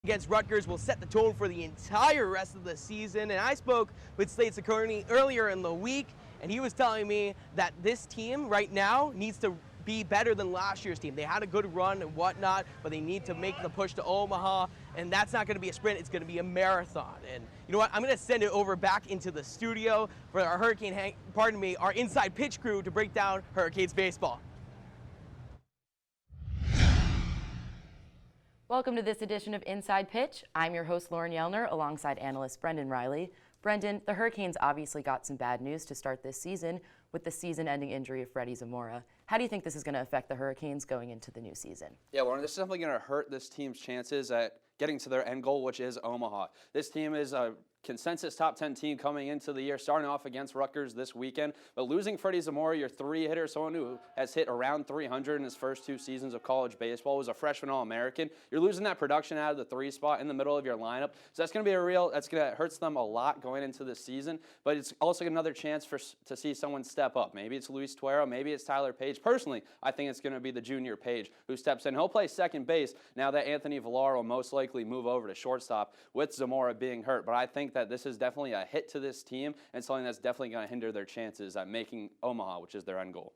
against Rutgers will set the tone for the entire rest of the season. And I spoke with Slade Sikorny earlier in the week, and he was telling me that this team right now needs to be better than last year's team. They had a good run and whatnot, but they need to make the push to Omaha, and that's not going to be a sprint, it's going to be a marathon. And you know what, I'm going to send it over back into the studio for our our inside pitch crew to break down Hurricanes baseball. Welcome to this edition of Inside Pitch. I'm your host, Lauren Yellner, alongside analyst Brendan Riley. Brendan, the Hurricanes obviously got some bad news to start this season with the season-ending injury of Freddie Zamora. How do you think this is going to affect the Hurricanes going into the new season? Yeah, Lauren, this is definitely going to hurt this team's chances at getting to their end goal, which is Omaha. This team is a consensus top 10 team coming into the year, starting off against Rutgers this weekend. But losing Freddie Zamora, your three-hitter, someone who has hit around 300 in his first 2 seasons of college baseball, was a freshman All-American. You're losing that production out of the 3 spot in the middle of your lineup. So that's going to be that's going to hurt them a lot going into this season. But it's also another chance to see someone step up. Maybe it's Luis Tuero, maybe it's Tyler Page. Personally, I think it's going to be the junior Page who steps in. He'll play second base now that Anthony Villar will most likely move over to shortstop with Zamora being hurt. But I think that this is definitely a hit to this team and something that's definitely going to hinder their chances at making Omaha, which is their end goal.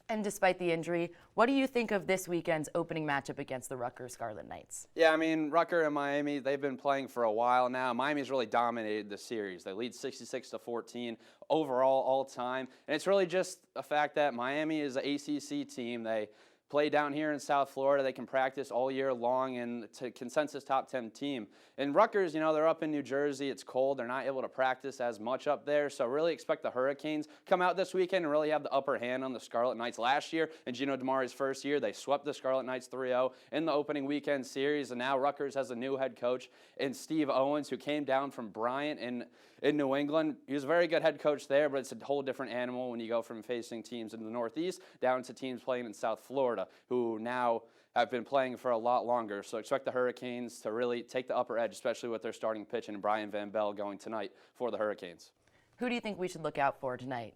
And despite the injury, what do you think of this weekend's opening matchup against the Rutgers Scarlet Knights? Yeah, I mean, Rutgers and Miami, they've been playing for a while now. Miami's really dominated the series. They lead 66-14 overall all time. And it's really just a fact that Miami is an ACC team. They play down here in South Florida. They can practice all year long, and it's a consensus top 10 team. And Rutgers, you know, they're up in New Jersey. It's cold. They're not able to practice as much up there. So really expect the Hurricanes come out this weekend and really have the upper hand on the Scarlet Knights. Last year, in Gino DiMare's first year, they swept the Scarlet Knights 3-0 in the opening weekend series. And now Rutgers has a new head coach in Steve Owens, who came down from Bryant in New England. He was a very good head coach there, but it's a whole different animal when you go from facing teams in the Northeast down to teams playing in South Florida, who now have been playing for a lot longer. So expect the Hurricanes to really take the upper edge, especially with their starting pitch and Brian Van Bell going tonight for the Hurricanes. Who do you think we should look out for tonight?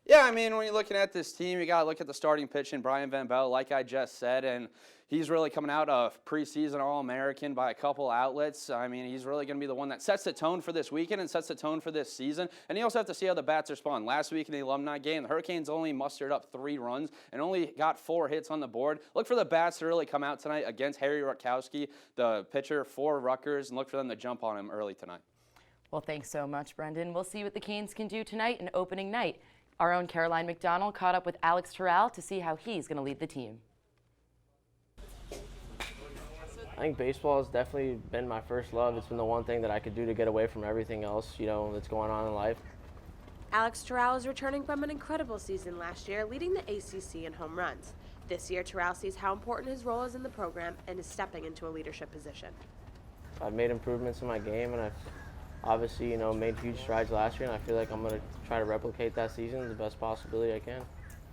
Yeah, I mean, when you're looking at this team, you got to look at the starting pitch and Brian Van Bell, like I just said, and he's really coming out of preseason All-American by a couple outlets. I mean, he's really going to be the one that sets the tone for this weekend and sets the tone for this season. And you also have to see how the bats respond. Last week in the alumni game, the Hurricanes only mustered up 3 runs and only got 4 hits on the board. Look for the bats to really come out tonight against Harry Rutkowski, the pitcher for Rutgers, and look for them to jump on him early tonight. Well, thanks so much, Brendan. We'll see what the Canes can do tonight in opening night. Our own Caroline McDonald caught up with Alex Terrell to see how he's going to lead the team. I think baseball has definitely been my first love. It's been the one thing that I could do to get away from everything else, you know, that's going on in life. Alex Terrell is returning from an incredible season last year, leading the ACC in home runs. This year, Terrell sees how important his role is in the program and is stepping into a leadership position. I've made improvements in my game, and I've obviously, you know, made huge strides last year, and I feel like I'm going to try to replicate that season the best possibility I can.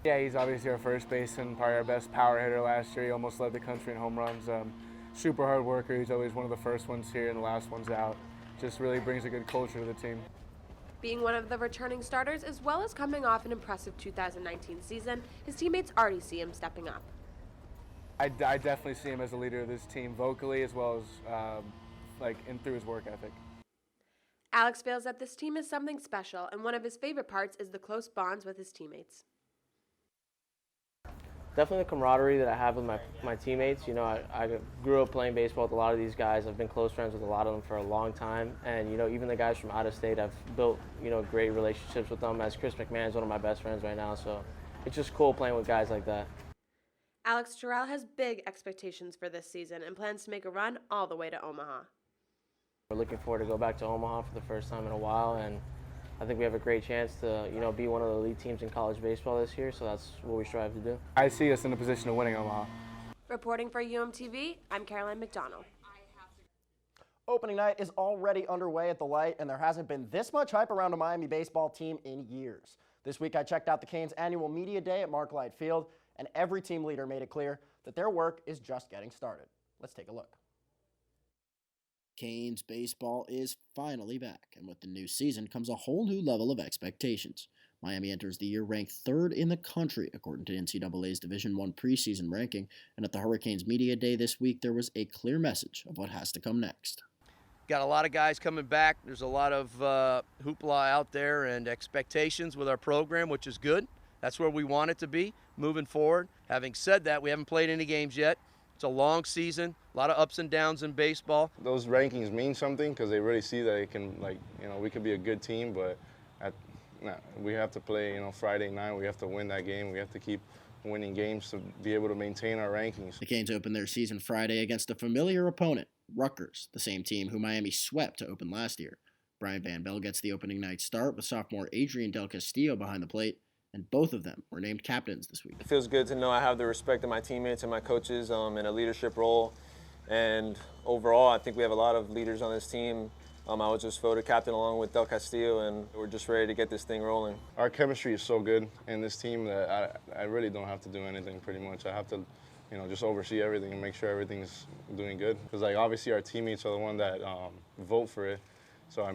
Yeah, he's obviously our first baseman, probably our best power hitter last year. He almost led the country in home runs. Super hard worker. He's always one of the first ones here and the last ones out. Just really brings a good culture to the team. Being one of the returning starters, as well as coming off an impressive 2019 season, his teammates already see him stepping up. I definitely see him as a leader of this team, vocally as well as through his work ethic. Alex feels that this team is something special, and one of his favorite parts is the close bonds with his teammates. Definitely the camaraderie that I have with my teammates. You know, I grew up playing baseball with a lot of these guys. I've been close friends with a lot of them for a long time. And, you know, even the guys from out of state, I've built, you know, great relationships with them, as Chris McMahon is one of my best friends right now. So it's just cool playing with guys like that. Alex Terrell has big expectations for this season and plans to make a run all the way to Omaha. We're looking forward to go back to Omaha for the first time in a while, and I think we have a great chance to, you know, be one of the elite teams in college baseball this year, so that's what we strive to do. I see us in a position of winning Omaha. Reporting for UMTV, I'm Caroline McDonald. Opening night is already underway at the Light, and there hasn't been this much hype around a Miami baseball team in years. This week I checked out the Canes' annual media day at Mark Light Field, and every team leader made it clear that their work is just getting started. Let's take a look. Canes baseball is finally back, and with the new season comes a whole new level of expectations. Miami enters the year ranked 3rd in the country, according to NCAA's Division I preseason ranking, and at the Hurricanes Media Day this week, there was a clear message of what has to come next. Got a lot of guys coming back. There's a lot of hoopla out there and expectations with our program, which is good. That's where we want it to be moving forward. Having said that, we haven't played any games yet. It's a long season, a lot of ups and downs in baseball. Those rankings mean something because they really see that it can, we could be a good team, but we have to play, Friday night. We have to win that game. We have to keep winning games to be able to maintain our rankings. The Canes opened their season Friday against a familiar opponent, Rutgers, the same team who Miami swept to open last year. Brian Van Bell gets the opening night start with sophomore Adrian Del Castillo behind the plate, and both of them were named captains this week. It feels good to know I have the respect of my teammates and my coaches in a leadership role. And overall, I think we have a lot of leaders on this team. I was just voted captain along with Del Castillo, and we're just ready to get this thing rolling. Our chemistry is so good in this team that I really don't have to do anything pretty much. I have to, just oversee everything and make sure everything's doing good. Because obviously our teammates are the one that vote for it. So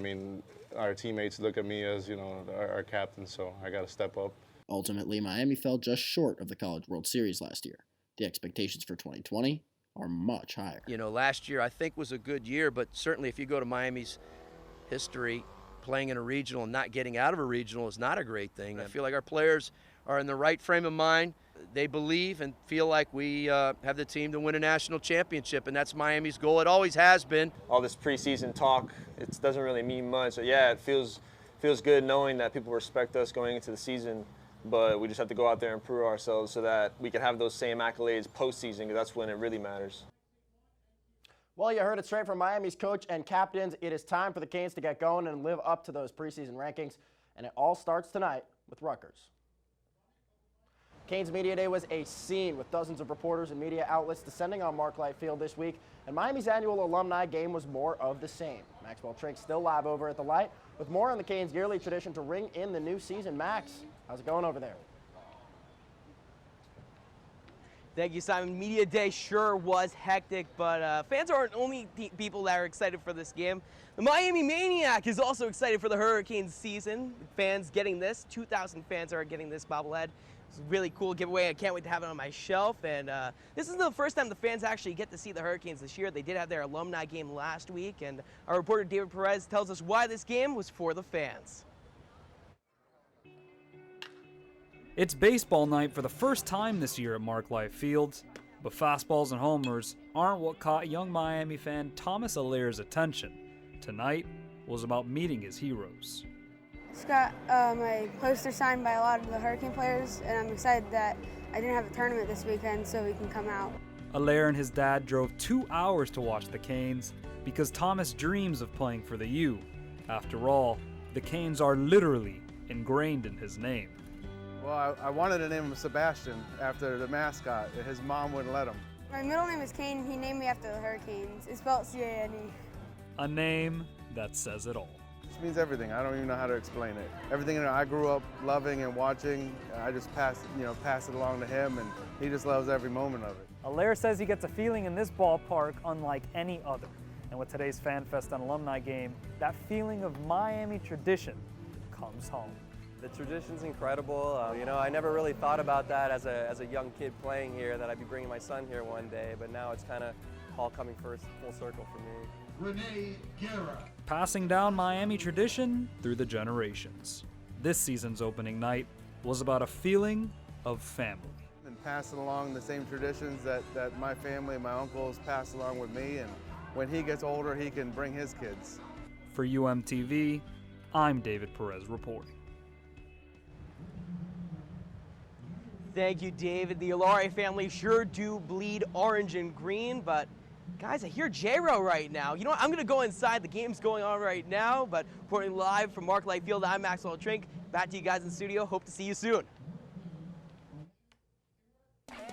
our teammates look at me as our captain, so I got to step up. Ultimately, Miami fell just short of the College World Series last year. The expectations for 2020 are much higher. Last year I think was a good year, but certainly if you go to Miami's history, playing in a regional and not getting out of a regional is not a great thing. I feel like our players are in the right frame of mind. They believe and feel like we have the team to win a national championship, and that's Miami's goal. It always has been. All this preseason talk, it doesn't really mean much. So yeah, it feels good knowing that people respect us going into the season. But we just have to go out there and prove ourselves so that we can have those same accolades postseason, because that's when it really matters. Well, you heard it straight from Miami's coach and captains. It is time for the Canes to get going and live up to those preseason rankings, and it all starts tonight with Rutgers. Canes Media Day was a scene with dozens of reporters and media outlets descending on Mark Light Field this week, and Miami's annual alumni game was more of the same. Maxwell Trink still live over at the Light with more on the Canes' yearly tradition to ring in the new season. Max, how's it going over there? Thank you, Simon. Media Day sure was hectic, but fans aren't only people that are excited for this game. The Miami Maniac is also excited for the Hurricanes season. Fans getting this, 2,000 fans are getting this bobblehead. It's a really cool giveaway. I can't wait to have it on my shelf. And this is the first time the fans actually get to see the Hurricanes this year. They did have their alumni game last week, and our reporter David Perez tells us why this game was for the fans. It's baseball night for the first time this year at Mark Light Field, but fastballs and homers aren't what caught young Miami fan Thomas Allaire's attention. Tonight was about meeting his heroes. Just got my poster signed by a lot of the Hurricane players, and I'm excited that I didn't have a tournament this weekend so we can come out. Allaire and his dad drove 2 hours to watch the Canes because Thomas dreams of playing for the U. After all, the Canes are literally ingrained in his name. Well, I wanted to name him Sebastian after the mascot. His mom wouldn't let him. My middle name is Kane. He named me after the Hurricanes. It's spelled C-A-N-E. A name that says it all. This means everything. I don't even know how to explain it. Everything I grew up loving and watching, I just pass it along to him, and he just loves every moment of it. Allaire says he gets a feeling in this ballpark unlike any other. And with today's Fan Fest and Alumni Game, that feeling of Miami tradition comes home. The tradition's incredible. I never really thought about that as a young kid playing here, that I'd be bringing my son here one day, but now it's kind of all coming full circle for me. Renee Guerra. Passing down Miami tradition through the generations. This season's opening night was about a feeling of family. And passing along the same traditions that my family and my uncles pass along with me, and when he gets older, he can bring his kids. For UMTV, I'm David Perez reporting. Thank you, David. The Allare family sure do bleed orange and green, but guys, I hear J-Ro right now. You know what? I'm going to go inside. The game's going on right now, but reporting live from Mark Light Field, I'm Maxwell Trink. Back to you guys in the studio. Hope to see you soon.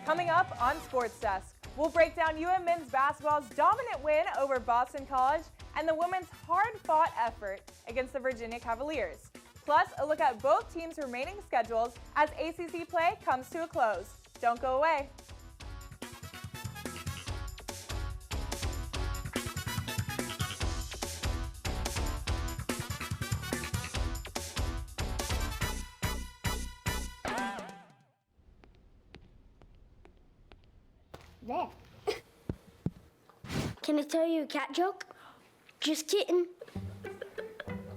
Coming up on SportsDesk, we'll break down UM men's basketball's dominant win over Boston College and the women's hard-fought effort against the Virginia Cavaliers. Plus, a look at both teams' remaining schedules as ACC play comes to a close. Don't go away. There. Can I tell you a cat joke? Just kidding.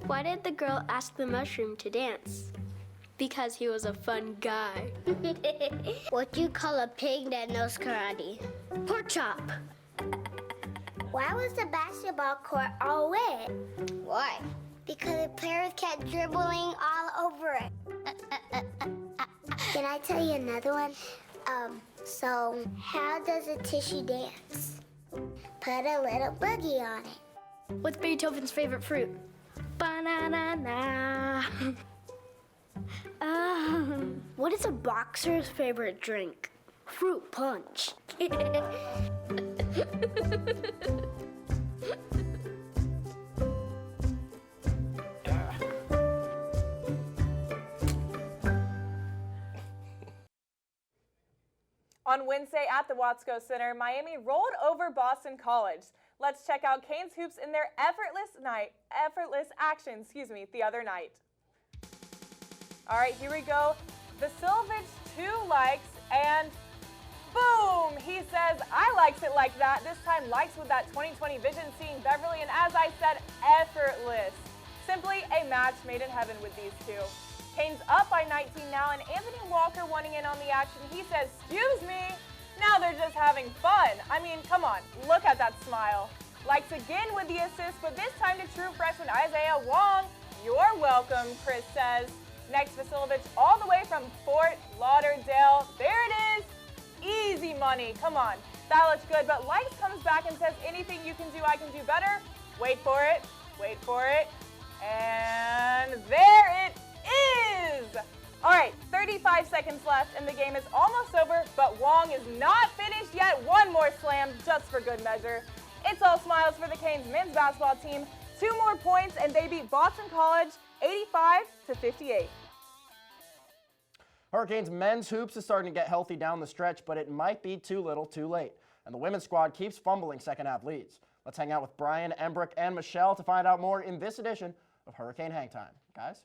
Why did the girl ask the mushroom to dance? Because he was a fun guy. What do you call a pig that knows karate? Pork chop. Why was the basketball court all wet? Why? Because the players kept dribbling all over it. Can I tell you another one? So how does a tissue dance? Put a little boogie on it. What's Beethoven's favorite fruit? Banana. What is a boxer's favorite drink? Fruit punch. On Wednesday at the Watsco Center, Miami rolled over Boston College. Let's check out Canes hoops in their effortless action, the other night. All right, here we go. Vasilovich 2 likes and boom! He says, I likes it like that. This time likes with that 20/20 vision, seeing Beverly, and as I said, effortless. Simply a match made in heaven with these two. Canes up by 19 now, and Anthony Walker wanting in on the action. He says, excuse me, now they're just having fun. I mean, come on, look at that smile. Likes again with the assist, but this time to true freshman Isaiah Wong. You're welcome, Chris says. Next, Vasilovich all the way from Fort Lauderdale. There it is. Easy money. Come on. That looks good, but Likes comes back and says, anything you can do, I can do better. Wait for it. Wait for it. And there it is. All right, 35 seconds left, and the game is almost over, but Wong is not finished yet. One more slam just for good measure. It's all smiles for the Canes men's basketball team. 2 more points, and they beat Boston College 85-58. Hurricanes men's hoops is starting to get healthy down the stretch, but it might be too little too late. And the women's squad keeps fumbling second half leads. Let's hang out with Brian, Embrick, and Michelle to find out more in this edition of Hurricane Hang Time. Guys?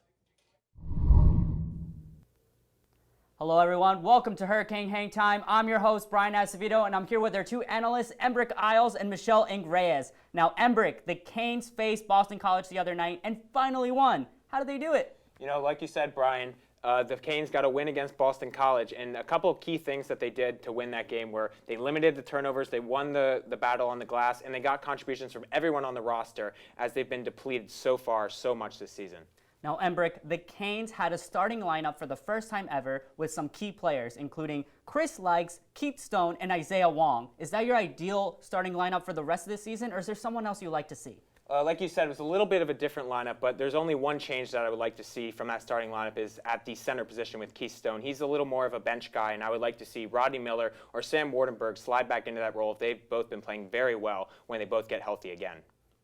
Hello everyone, welcome to Hurricane Hang Time. I'm your host, Brian Acevedo, and I'm here with our 2 analysts, Embrick Isles and Michelle Ing-Reyes. Now Embrick, the Canes faced Boston College the other night and finally won. How did they do it? You know, like you said, Brian, the Canes got a win against Boston College, and a couple of key things that they did to win that game were they limited the turnovers, they won the battle on the glass, and they got contributions from everyone on the roster as they've been depleted so far so much this season. Now, Embrick, the Canes had a starting lineup for the first time ever with some key players, including Chris Likes, Keith Stone, and Isaiah Wong. Is that your ideal starting lineup for the rest of the season, or is there someone else you'd like to see? Like you said, it was a little bit of a different lineup, but there's only one change that I would like to see from that starting lineup is at the center position with Keith Stone. He's a little more of a bench guy, and I would like to see Rodney Miller or Sam Wardenberg slide back into that role. They've both been playing very well when they both get healthy again.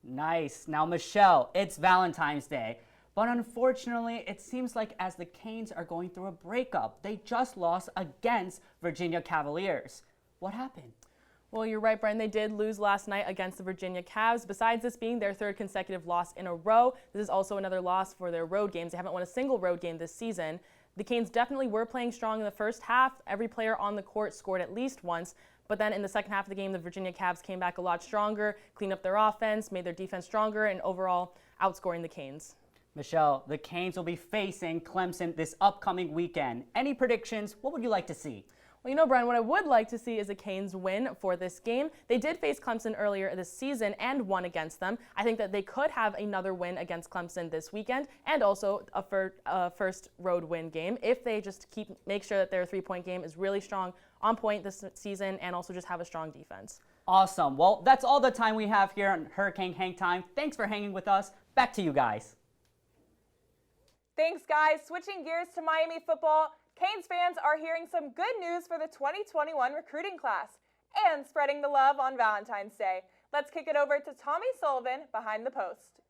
Nice. Now, Michelle, it's Valentine's Day. But unfortunately, it seems like as the Canes are going through a breakup, they just lost against Virginia Cavaliers. What happened? Well, you're right, Brian. They did lose last night against the Virginia Cavs. Besides this being their 3rd consecutive loss in a row, this is also another loss for their road games. They haven't won a single road game this season. The Canes definitely were playing strong in the first half. Every player on the court scored at least once. But then in the second half of the game, the Virginia Cavs came back a lot stronger, cleaned up their offense, made their defense stronger, and overall outscoring the Canes. Michelle, the Canes will be facing Clemson this upcoming weekend. Any predictions? What would you like to see? Well, you know, Brian, what I would like to see is a Canes win for this game. They did face Clemson earlier this season and won against them. I think that they could have another win against Clemson this weekend and also a first road win game if they just make sure that their 3-point game is really strong on point this season and also just have a strong defense. Awesome. Well, that's all the time we have here on Hurricane Hang Time. Thanks for hanging with us. Back to you guys. Thanks, guys. Switching gears to Miami football, Canes fans are hearing some good news for the 2021 recruiting class and spreading the love on Valentine's Day. Let's kick it over to Tommy Sullivan behind the post.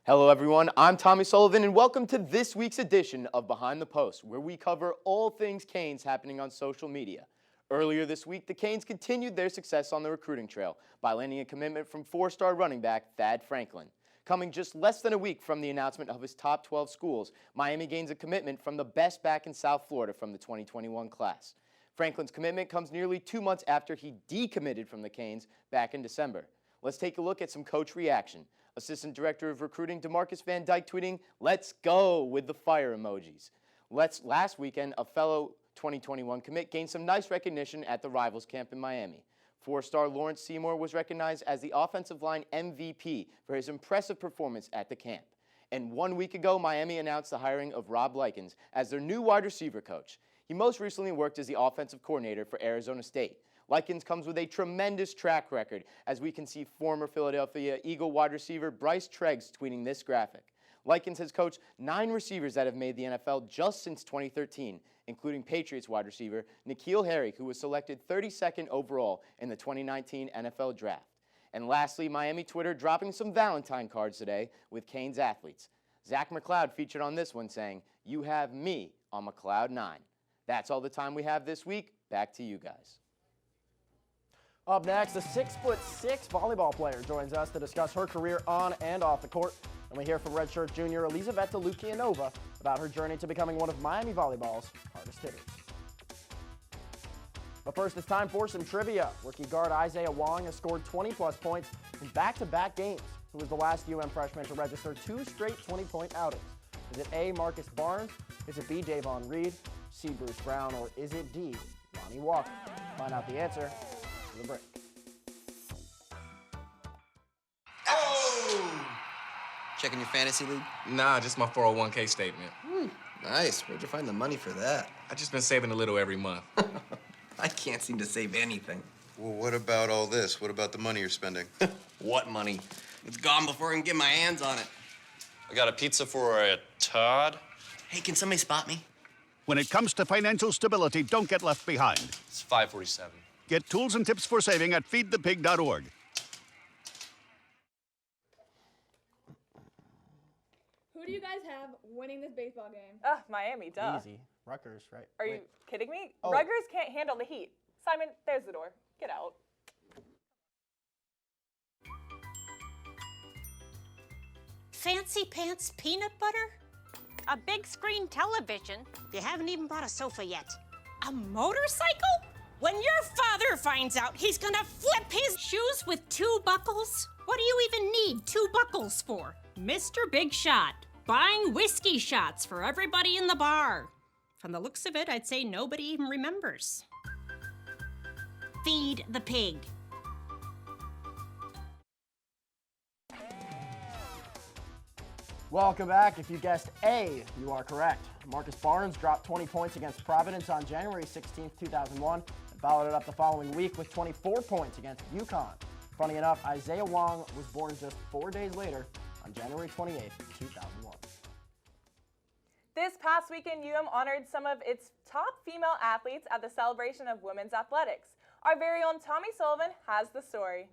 Hello everyone, I'm Tommy Sullivan and welcome to this week's edition of Behind the Post, where we cover all things Canes happening on social media. Earlier this week, the Canes continued their success on the recruiting trail by landing a commitment from 4-star running back Thad Franklin. Coming just less than a week from the announcement of his top 12 schools, Miami gains a commitment from the best back in South Florida from the 2021 class. Franklin's commitment comes nearly 2 months after he decommitted from the Canes back in December. Let's take a look at some coach reaction. Assistant Director of Recruiting DeMarcus Van Dyke tweeting, "Let's go," with the fire emojis. Last weekend, a fellow 2021 commit gained some nice recognition at the Rivals camp in Miami. 4-star Lawrence Seymour was recognized as the offensive line MVP for his impressive performance at the camp. And 1 week ago, Miami announced the hiring of Rob Likens as their new wide receiver coach. He most recently worked as the offensive coordinator for Arizona State. Likens comes with a tremendous track record, as we can see former Philadelphia Eagle wide receiver Bryce Treggs tweeting this graphic. Likens has coached 9 receivers that have made the NFL just since 2013, including Patriots wide receiver N'Keal Harry, who was selected 32nd overall in the 2019 NFL Draft. And lastly, Miami Twitter dropping some Valentine cards today with Canes athletes. Zach McLeod featured on this one saying, "You have me on McLeod 9. That's all the time we have this week. Back to you guys. Up next, a 6'6" volleyball player joins us to discuss her career on and off the court. And we hear from redshirt junior Elizaveta Lukianova about her journey to becoming one of Miami volleyball's hardest hitters. But first, it's time for some trivia. Rookie guard Isaiah Wong has scored 20-plus points in back-to-back games. Who was the last UM freshman to register 2 straight 20-point outings? Is it A, Marcus Barnes? Is it B, Davon Reed? C, Bruce Brown? Or is it D, Lonnie Walker? Find out the answer after the break. Checking your fantasy league? Nah, just my 401k statement. Nice. Where'd you find the money for that? I just been saving a little every month. I can't seem to save anything. Well, what about all this? What about the money you're spending? What money? It's gone before I can get my hands on it. I got a pizza for a Todd. Hey, can somebody spot me? When it comes to financial stability, don't get left behind. It's 547. Get tools and tips for saving at feedthepig.org. Who do you guys have winning this baseball game? Miami, duh. Easy. Rutgers, right? Are you kidding me? Oh. Rutgers can't handle the heat. Simon, there's the door. Get out. Fancy pants peanut butter? A big screen television? You haven't even bought a sofa yet. A motorcycle? When your father finds out, he's gonna flip his shoes with 2 buckles? What do you even need 2 buckles for? Mr. Big Shot, buying whiskey shots for everybody in the bar. From the looks of it, I'd say nobody even remembers. Feed the pig. Welcome back. If you guessed A, you are correct. Marcus Barnes dropped 20 points against Providence on January 16, 2001, and followed it up the following week with 24 points against UConn. Funny enough, Isaiah Wong was born just 4 days later on January 28, 2001. This past weekend, UM honored some of its top female athletes at the celebration of women's athletics. Our very own Tommy Sullivan has the story.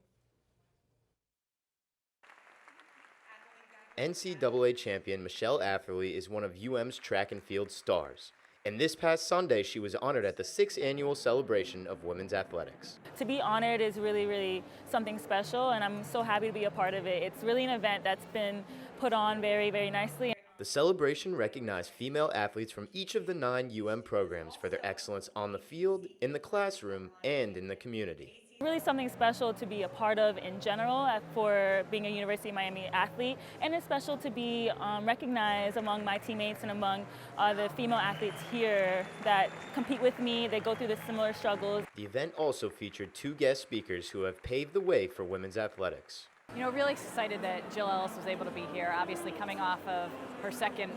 NCAA champion Michelle Afferly is one of UM's track and field stars. And this past Sunday, she was honored at the 6th annual celebration of women's athletics. To be honored is really, really something special, and I'm so happy to be a part of it. It's really an event that's been put on very, very nicely. The celebration recognized female athletes from each of the 9 UM programs for their excellence on the field, in the classroom, and in the community. Really something special to be a part of in general for being a University of Miami athlete, and it's special to be recognized among my teammates and among the female athletes here that compete with me. They go through the similar struggles. The event also featured 2 guest speakers who have paved the way for women's athletics. You know, really excited that Jill Ellis was able to be here, obviously coming off of her 2nd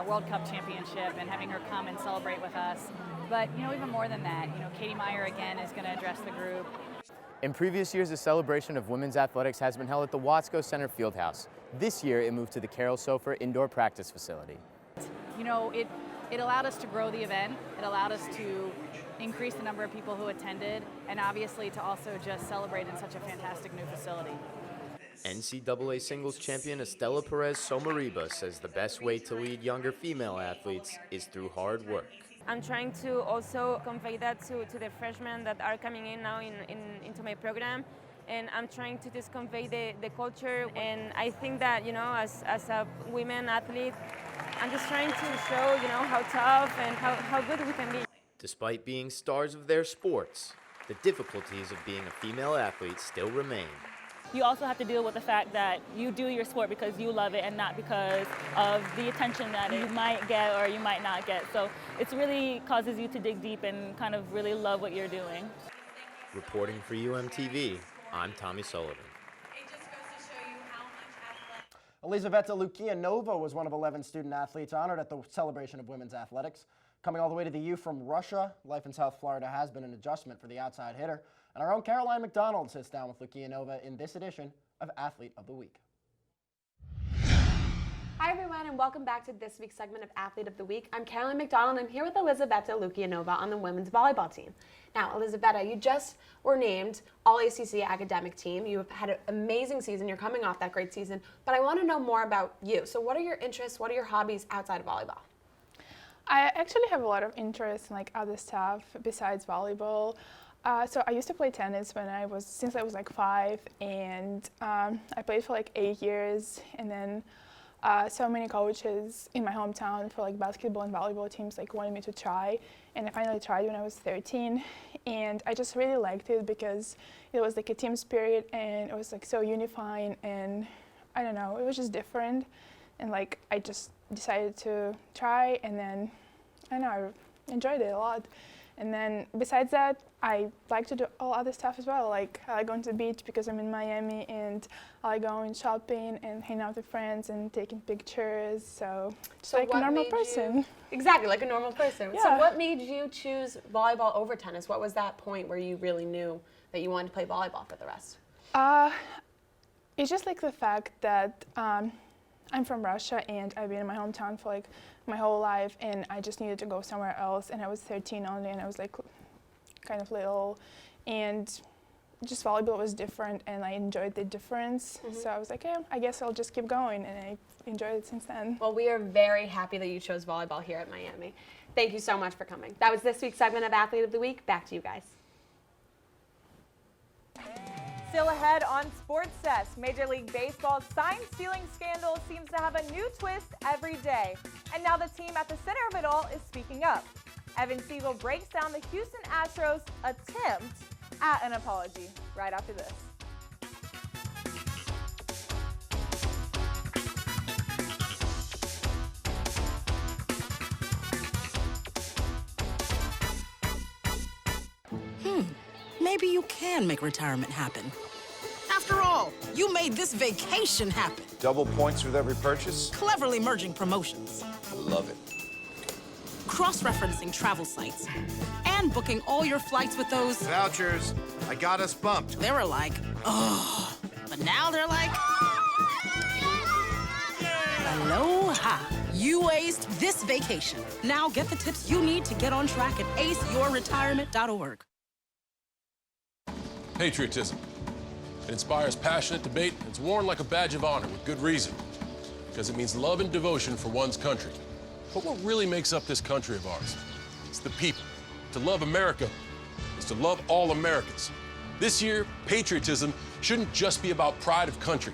World Cup championship and having her come and celebrate with us. But, you know, even more than that, you know, Katie Meyer again is going to address the group. In previous years, the celebration of women's athletics has been held at the Watsco Center Fieldhouse. This year, it moved to the Carol Sofer Indoor Practice Facility. You know, it allowed us to grow the event. It allowed us to increase the number of people who attended, and obviously to also just celebrate in such a fantastic new facility. NCAA singles champion Estela Perez Somariba says the best way to lead younger female athletes is through hard work. I'm trying to also convey that to the freshmen that are coming in now into my program, and I'm trying to just convey the culture. And I think that, you know, as a women athlete, I'm just trying to show, you know, how tough and how good we can be. Despite being stars of their sports, the difficulties of being a female athlete still remain. You also have to deal with the fact that you do your sport because you love it and not because of the attention that you might get or you might not get. So it really causes you to dig deep and kind of really love what you're doing. Reporting for UMTV, I'm Tommy Sullivan. Elizaveta Lukianova was one of 11 student athletes honored at the celebration of women's athletics. Coming all the way to the U from Russia, life in South Florida has been an adjustment for the outside hitter. And our own Caroline McDonald sits down with Lukianova in this edition of Athlete of the Week. Hi everyone, and welcome back to this week's segment of Athlete of the Week. I'm Caroline McDonald, and I'm here with Elizaveta Lukianova on the women's volleyball team. Now, Elizaveta, you just were named All-ACC Academic Team. You've had an amazing season. You're coming off that great season. But I want to know more about you. So what are your interests? What are your hobbies outside of volleyball? I actually have a lot of interest in other stuff besides volleyball. So I used to play tennis since I was like 5, and I played for like 8 years, and then so many coaches in my hometown for like basketball and volleyball teams wanted me to try, and I finally tried when I was 13, and I just really liked it because it was like a team spirit, and it was like so unifying, and I don't know, it was just different, and like I just decided to try, and then I don't know, I enjoyed it a lot. And then besides that, I like to do all other stuff as well. Like I like going to the beach because I'm in Miami, and I like going shopping and hanging out with friends and taking pictures. So just like a normal person. Exactly, like a normal person. Yeah. So what made you choose volleyball over tennis? What was that point where you really knew that you wanted to play volleyball for the rest? It's just like the fact that I'm from Russia, and I've been in my hometown for like my whole life, and I just needed to go somewhere else, and I was 13 only, and I was like kind of little, and just volleyball was different, and I enjoyed the difference. So I was like, yeah, I guess I'll just keep going, and I enjoyed it since then. Well, we are very happy that you chose volleyball here at Miami. Thank you so much for coming. That was this week's segment of Athlete of the Week. Back to you guys. Still ahead on SportsDesk, Major League Baseball's sign-stealing scandal seems to have a new twist every day. And now the team at the center of it all is speaking up. Evan Siegel breaks down the Houston Astros' attempt at an apology right after this. Maybe you can make retirement happen. After all, you made this vacation happen. Double points with every purchase? Cleverly merging promotions. I love it. Cross-referencing travel sites. And booking all your flights with those... Vouchers. I got us bumped. They were like, oh. But now they're like... Aloha. You aced this vacation. Now get the tips you need to get on track at aceyourretirement.org. Patriotism. It inspires passionate debate, and it's worn like a badge of honor with good reason. Because it means love and devotion for one's country. But what really makes up this country of ours? It's the people. To love America is to love all Americans. This year, patriotism shouldn't just be about pride of country.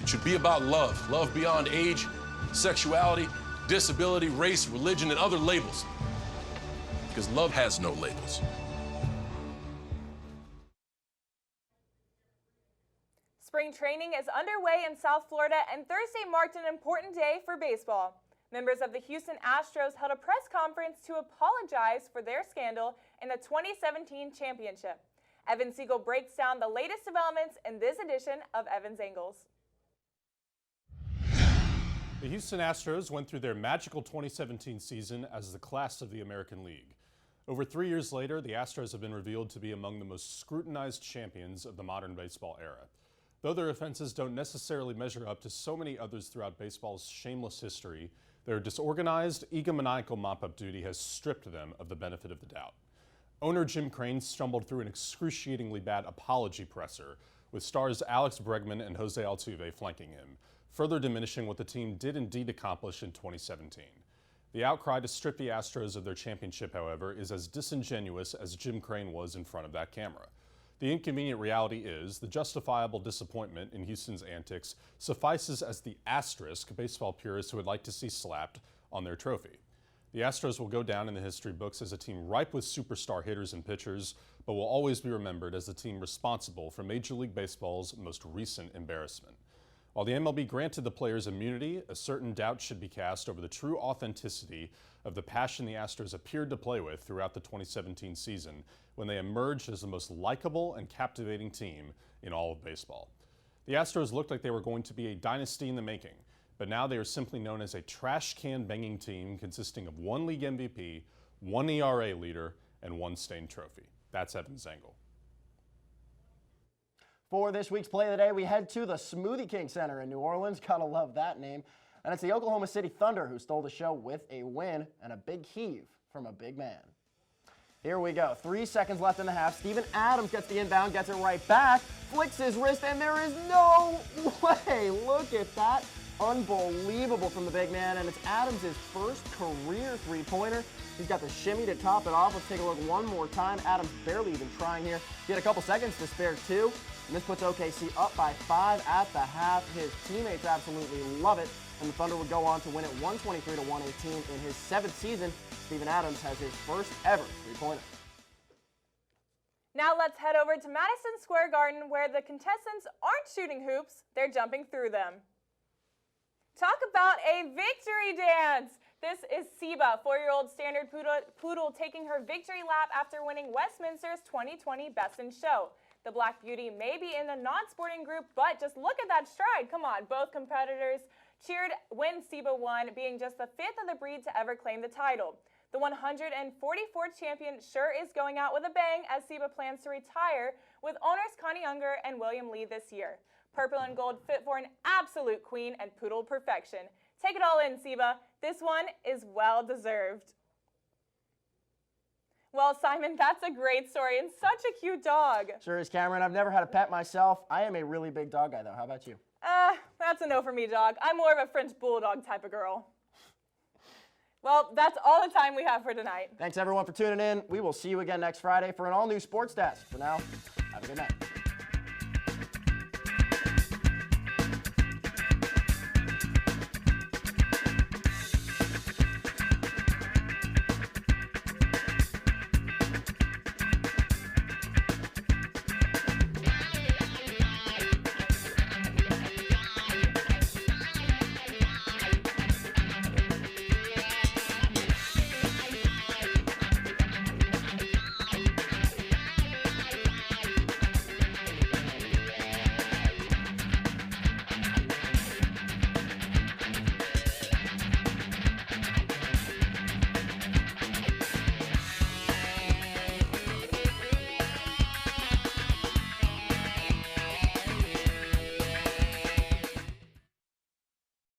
It should be about love. Love beyond age, sexuality, disability, race, religion, and other labels. Because love has no labels. Spring training is underway in South Florida, and Thursday marked an important day for baseball. Members of the Houston Astros held a press conference to apologize for their scandal in the 2017 championship. Evan Siegel breaks down the latest developments in this edition of Evan's Angles. The Houston Astros went through their magical 2017 season as the class of the American League. Over 3 years later, the Astros have been revealed to be among the most scrutinized champions of the modern baseball era. Though their offenses don't necessarily measure up to so many others throughout baseball's shameless history, their disorganized, egomaniacal mop-up duty has stripped them of the benefit of the doubt. Owner Jim Crane stumbled through an excruciatingly bad apology presser, with stars Alex Bregman and Jose Altuve flanking him, further diminishing what the team did indeed accomplish in 2017. The outcry to strip the Astros of their championship, however, is as disingenuous as Jim Crane was in front of that camera. The inconvenient reality is the justifiable disappointment in Houston's antics suffices as the asterisk baseball purists would like to see slapped on their trophy. The Astros will go down in the history books as a team ripe with superstar hitters and pitchers, but will always be remembered as the team responsible for Major League Baseball's most recent embarrassment. While the MLB granted the players immunity, a certain doubt should be cast over the true authenticity of the passion the Astros appeared to play with throughout the 2017 season when they emerged as the most likable and captivating team in all of baseball. The Astros looked like they were going to be a dynasty in the making, but now they are simply known as a trash can banging team consisting of one league MVP, one ERA leader, and one stained trophy. That's Evan Zengel. For this week's Play of the Day, we head to the Smoothie King Center in New Orleans. Gotta love that name. And it's the Oklahoma City Thunder who stole the show with a win and a big heave from a big man. Here we go. 3 seconds left in the half. Steven Adams gets the inbound, gets it right back, flicks his wrist, and there is no way. Look at that. Unbelievable from the big man, and it's Adams' first career three-pointer. He's got the shimmy to top it off. Let's take a look one more time. Adams barely even trying here. He had a couple seconds to spare too, and this puts OKC up by 5 at the half. His teammates absolutely love it, and the Thunder would go on to win it 123-118 in his 7th season. Steven Adams has his first ever three-pointer. Now let's head over to Madison Square Garden where the contestants aren't shooting hoops, they're jumping through them. Talk about a victory dance! This is Siba, 4-year-old standard poodle taking her victory lap after winning Westminster's 2020 Best in Show. The Black Beauty may be in the non-sporting group, but just look at that stride. Come on, both competitors cheered when Siba won, being just the 5th of the breed to ever claim the title. The 144th champion sure is going out with a bang as Siba plans to retire with owners Connie Unger and William Lee this year. Purple and gold fit for an absolute queen and poodle perfection. Take it all in, Siba. This one is well deserved. Well, Simon, that's a great story and such a cute dog. Sure is, Cameron. I've never had a pet myself. I am a really big dog guy, though. How about you? That's a no for me, dog. I'm more of a French bulldog type of girl. Well, that's all the time we have for tonight. Thanks, everyone, for tuning in. We will see you again next Friday for an all-new Sports Desk. For now, have a good night.